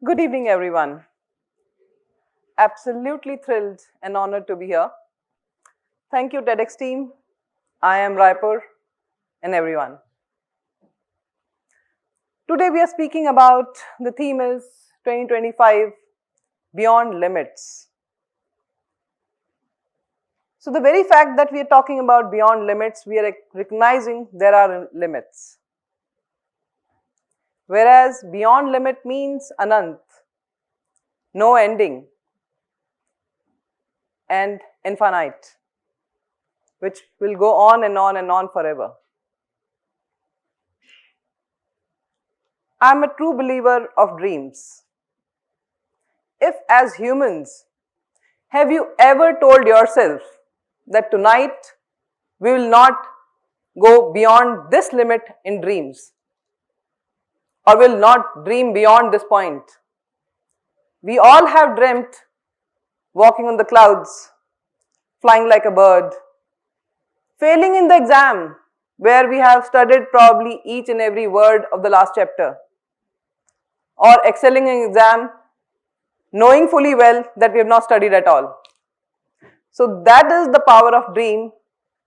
Good evening, everyone. Absolutely thrilled and honored to be here. Thank you, TEDx team. I am Raipur and everyone. Today we are speaking about, the theme is 2025, Beyond Limits. So the very fact that we are talking about beyond limits, we are recognizing there are limits. Whereas beyond limit means anant, no ending, and infinite, which will go on and on and on forever. I am a true believer of dreams. If as humans, have you ever told yourself that tonight we will not go beyond this limit in dreams, or will not dream beyond this point? We all have dreamt walking on the clouds, flying like a bird, failing in the exam where we have studied probably each and every word of the last chapter, or excelling in exam knowing fully well that we have not studied at all. So that is the power of dream,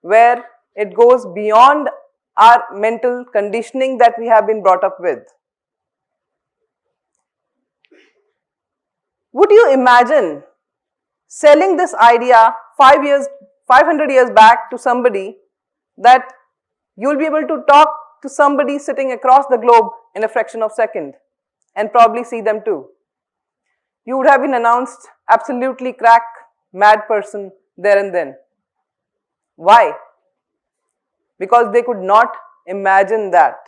where it goes beyond our mental conditioning that we have been brought up with. Would you imagine selling this idea 500 years back to somebody, that you'll be able to talk to somebody sitting across the globe in a fraction of a second and probably see them too? You would have been announced absolutely crack, mad person there and then. Why? Because they could not imagine that.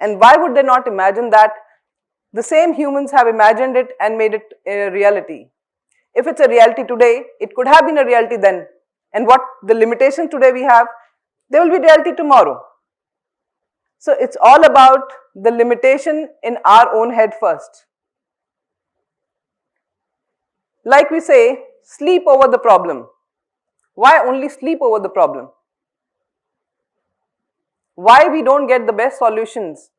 And why would they not imagine that? The same humans have imagined it and made it a reality. If it's a reality today, it could have been a reality then. And what the limitations today we have, they will be reality tomorrow. So it's all about the limitation in our own head first. Like we say, sleep over the problem. Why only sleep over the problem? Why we don't get the best solutions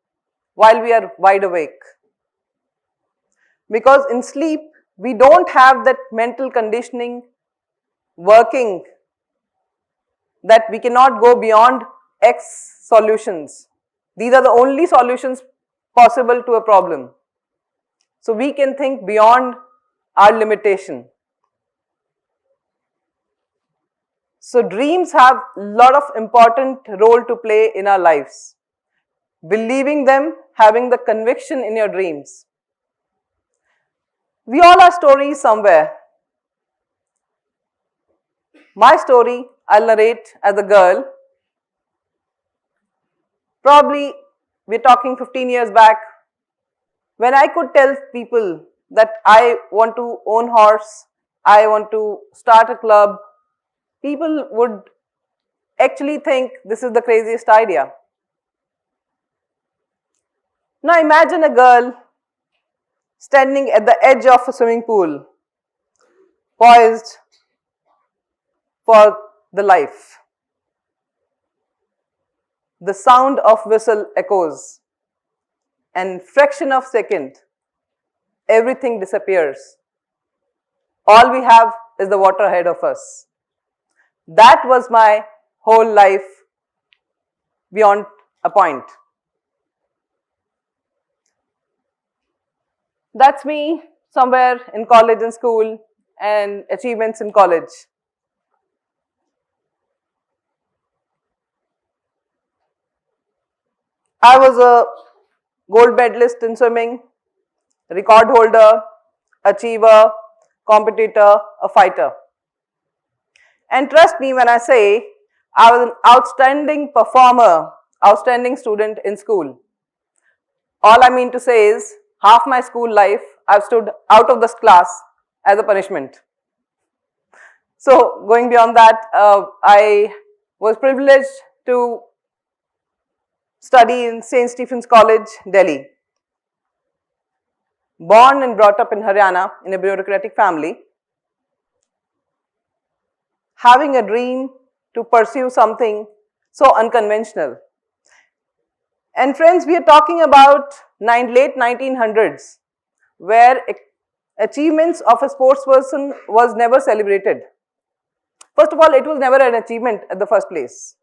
while we are wide awake? Because in sleep, we don't have that mental conditioning working, that we cannot go beyond X solutions. These are the only solutions possible to a problem. So we can think beyond our limitation. So dreams have a lot of important role to play in our lives. Believing them, having the conviction in your dreams. We all have stories somewhere. My story, I'll narrate as a girl. Probably we're talking 15 years back, when I could tell people that I want to own horse, I want to start a club, people would actually think this is the craziest idea. Now imagine a girl standing at the edge of a swimming pool, poised for the life. The sound of whistle echoes, and fraction of second, everything disappears. All we have is the water ahead of us. That was my whole life beyond a point. That's me somewhere in college and school and achievements in college. I was a gold medalist in swimming, record holder, achiever, competitor, a fighter. And trust me when I say, I was an outstanding performer, outstanding student in school. All I mean to say is, half my school life, I've stood out of this class as a punishment. So going beyond that, I was privileged to study in St. Stephen's College, Delhi. Born and brought up in Haryana in a bureaucratic family. Having a dream to pursue something so unconventional. And friends, we are talking about late 1900s, where achievements of a sports person was never celebrated. First of all, it was never an achievement at the first place.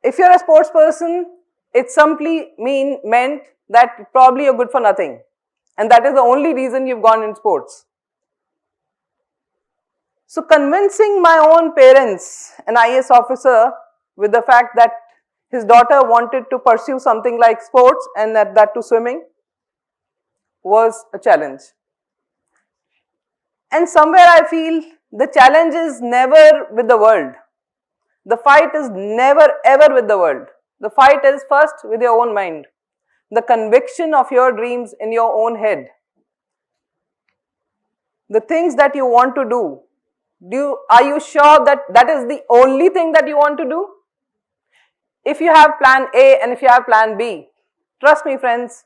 If you're a sports person, it simply meant that probably you're good for nothing. And that is the only reason you've gone in sports. So convincing my own parents, an IAS officer, with the fact that his daughter wanted to pursue something like sports and that to swimming was a challenge. And somewhere I feel the challenge is never with the world. The fight is never ever with the world. The fight is first with your own mind. The conviction of your dreams in your own head. The things that you want to do. Are you sure that that is the only thing that you want to do? If you have plan A and if you have plan B, trust me friends,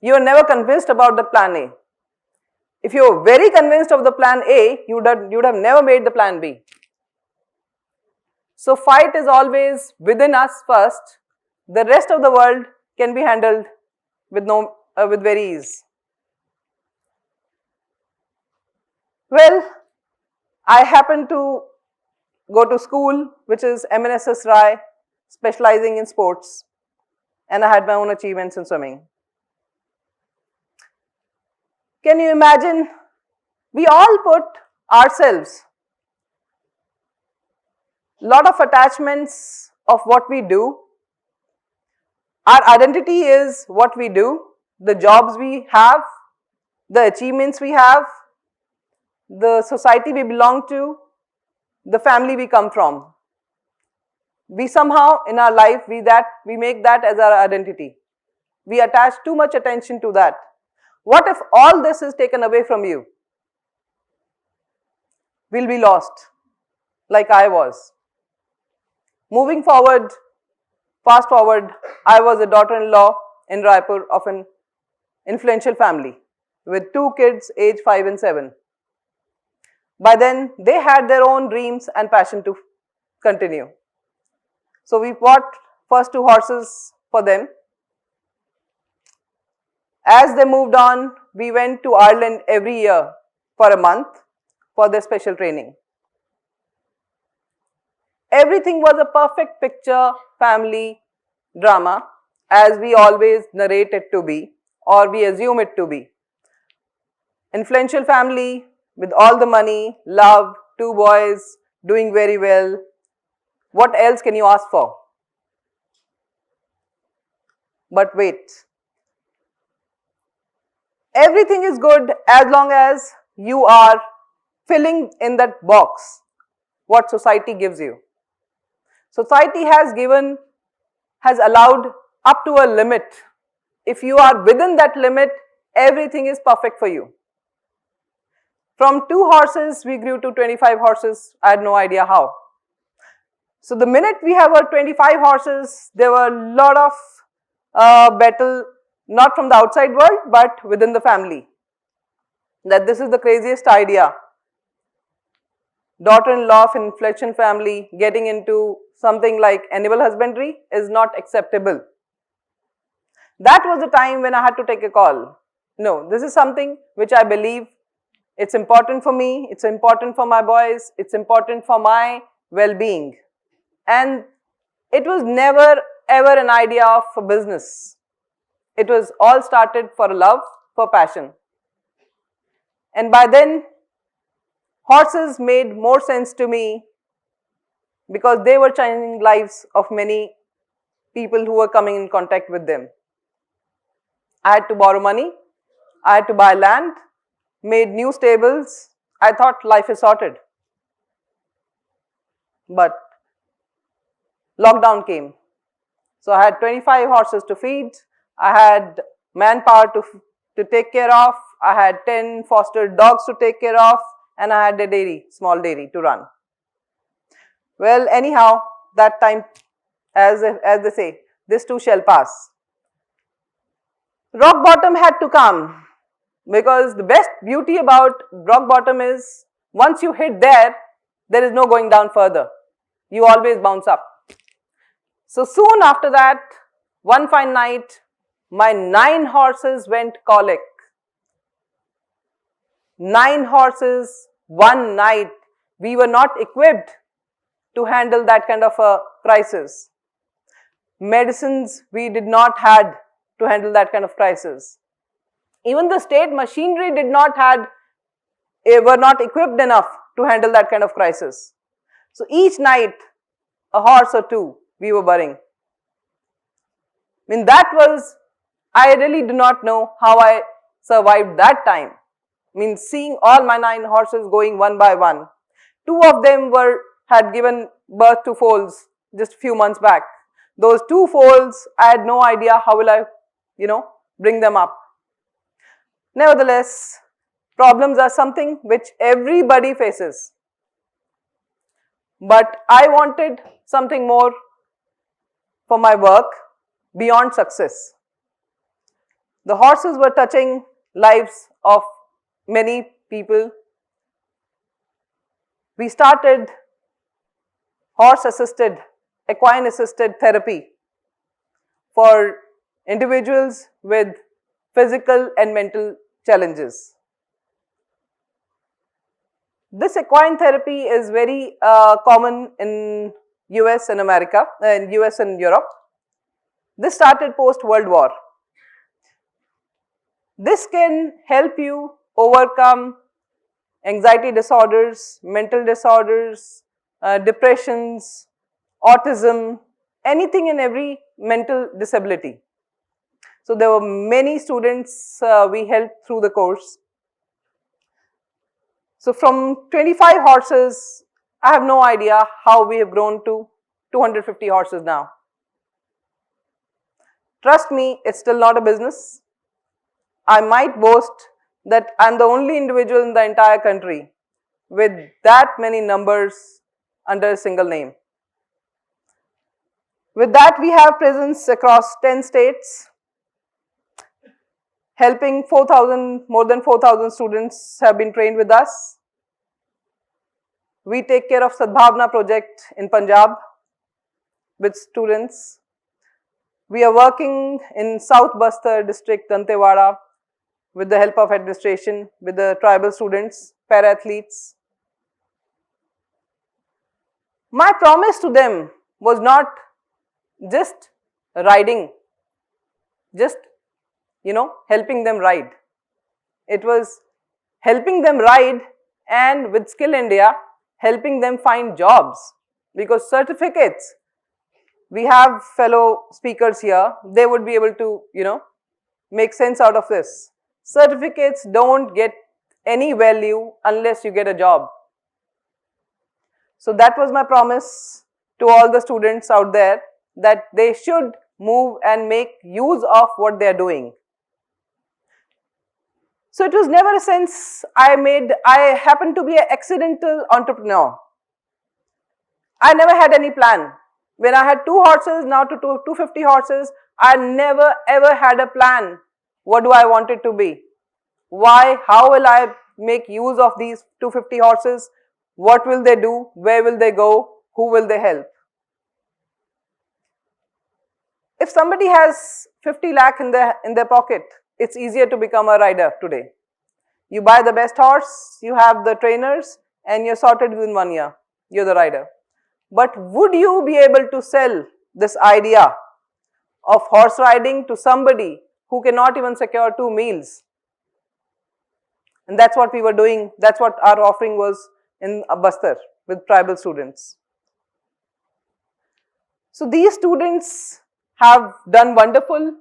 you are never convinced about the plan A. If you are very convinced of the plan A, you would have never made the plan B. So fight is always within us first. The rest of the world can be handled with very ease. Well, I happened to go to school, which is MNSS Rai, specializing in sports, and I had my own achievements in swimming. Can you imagine? We all put ourselves, lot of attachments of what we do. Our identity is what we do, the jobs we have, the achievements we have, the society we belong to, the family we come from. We somehow in our life, we make that as our identity. We attach too much attention to that. What if all this is taken away from you? We'll be lost, like I was. Moving forward, fast forward, I was a daughter-in-law in Raipur of an influential family with 2 kids aged 5 and 7. By then, they had their own dreams and passion to continue. So we bought first 2 horses for them. As they moved on, we went to Ireland every year for a month for their special training. Everything was a perfect picture family drama, as we always narrate it to be, or we assume it to be. Influential family with all the money, love, 2 boys, doing very well. What else can you ask for? But wait. Everything is good as long as you are filling in that box what society gives you. Society has allowed up to a limit. If you are within that limit, everything is perfect for you. From 2 horses, we grew to 25 horses. I had no idea how. So the minute we have our 25 horses, there were a lot of battle, not from the outside world, but within the family. That this is the craziest idea. Daughter-in-law of an influential family getting into something like animal husbandry is not acceptable. That was the time when I had to take a call. No, this is something which I believe it's important for me, it's important for my boys, it's important for my well-being. And it was never ever an idea of a business. It was all started for love, for passion. And by then, horses made more sense to me because they were changing lives of many people who were coming in contact with them. I had to borrow money, I had to buy land, made new stables. I thought life is sorted. But lockdown came. So I had 25 horses to feed, I had manpower to take care of, I had 10 foster dogs to take care of, and I had a dairy, small dairy to run. Well, anyhow, that time, as they say, this too shall pass. Rock bottom had to come, because the best beauty about rock bottom is once you hit there, there is no going down further. You always bounce up. So soon after that, one fine night, my 9 horses went colic. 9 horses, one night. We were not equipped to handle that kind of a crisis. Medicines we did not had to handle that kind of crisis. Even the state machinery were not equipped enough to handle that kind of crisis. So each night, a horse or two we were burying. I really do not know how I survived that time. Seeing all my 9 horses going one by one. 2 of them had given birth to foals just a few months back. Those 2 foals, I had no idea how will I, bring them up. Nevertheless, problems are something which everybody faces. But I wanted something more for my work beyond success. The horses were touching lives of many people. We started horse-assisted, equine-assisted therapy for individuals with physical and mental challenges. This equine therapy is very common in US and America, in US and Europe. This started post-World War. This can help you overcome anxiety disorders, mental disorders, depressions, autism, anything and every mental disability. So there were many students we helped through the course. So from 25 horses, I have no idea how we have grown to 250 horses now. Trust me, it's still not a business. I might boast that I'm the only individual in the entire country with that many numbers under a single name. With that, we have presence across 10 states, helping more than 4,000 students have been trained with us. We take care of Sadbhavna project in Punjab with students. We are working in South Bastar district, Dantewada, with the help of administration, with the tribal students, para-athletes. My promise to them was not just riding, just, helping them ride. It was helping them ride and with Skill India, helping them find jobs. Because certificates, we have fellow speakers here, they would be able to, make sense out of this. Certificates don't get any value unless you get a job. So that was my promise to all the students out there, that they should move and make use of what they are doing. So it was never a sense I happened to be an accidental entrepreneur. I never had any plan. When I had 2 horses, now to 250 horses, I never ever had a plan. What do I want it to be? Why? How will I make use of these 250 horses? What will they do? Where will they go? Who will they help? If somebody has 50 lakh in their pocket, it's easier to become a rider today. You buy the best horse, you have the trainers, and you're sorted within 1 year. You're the rider. But would you be able to sell this idea of horse riding to somebody who cannot even secure 2 meals? And that's what we were doing. That's what our offering was in Bastar with tribal students. So these students have done wonderful.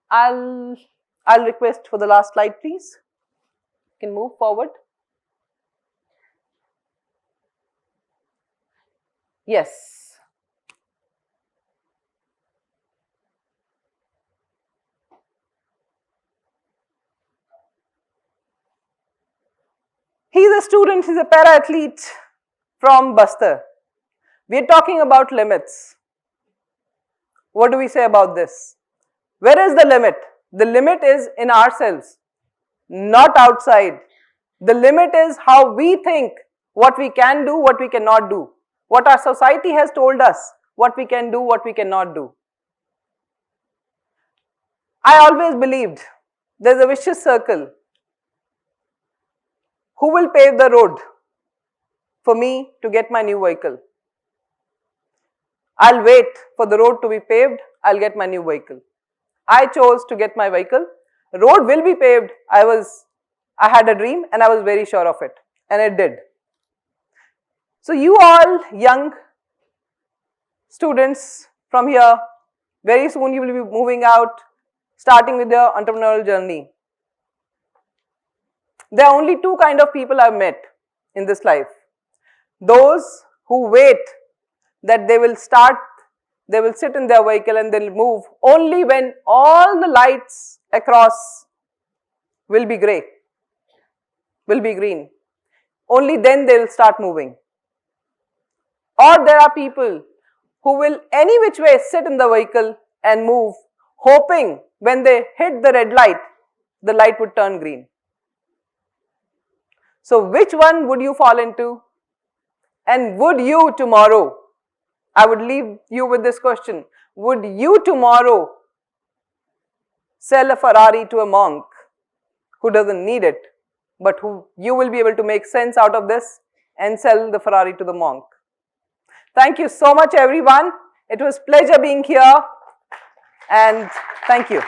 I'll request for the last slide, please. You can move forward. Yes. He's a student, he's a para-athlete from Bastar. We are talking about limits. What do we say about this? Where is the limit? The limit is in ourselves, not outside. The limit is how we think, what we can do, what we cannot do. What our society has told us, what we can do, what we cannot do. I always believed there's a vicious circle. Who will pave the road for me to get my new vehicle? I'll wait for the road to be paved, I'll get my new vehicle. I chose to get my vehicle. Road will be paved. I had a dream and I was very sure of it, and it did. So you all young students from here, very soon you will be moving out, starting with your entrepreneurial journey. There are only two kind of people I've met in this life. Those who wait that they will sit in their vehicle and they'll move only when all the lights across will be grey, will be green. Only then they will start moving. Or there are people who will any which way sit in the vehicle and move, hoping when they hit the red light, the light would turn green. So which one would you fall into? And would you tomorrow, I would leave you with this question, would you tomorrow sell a Ferrari to a monk who doesn't need it, but who you will be able to make sense out of this and sell the Ferrari to the monk? Thank you so much everyone. It was a pleasure being here, and thank you.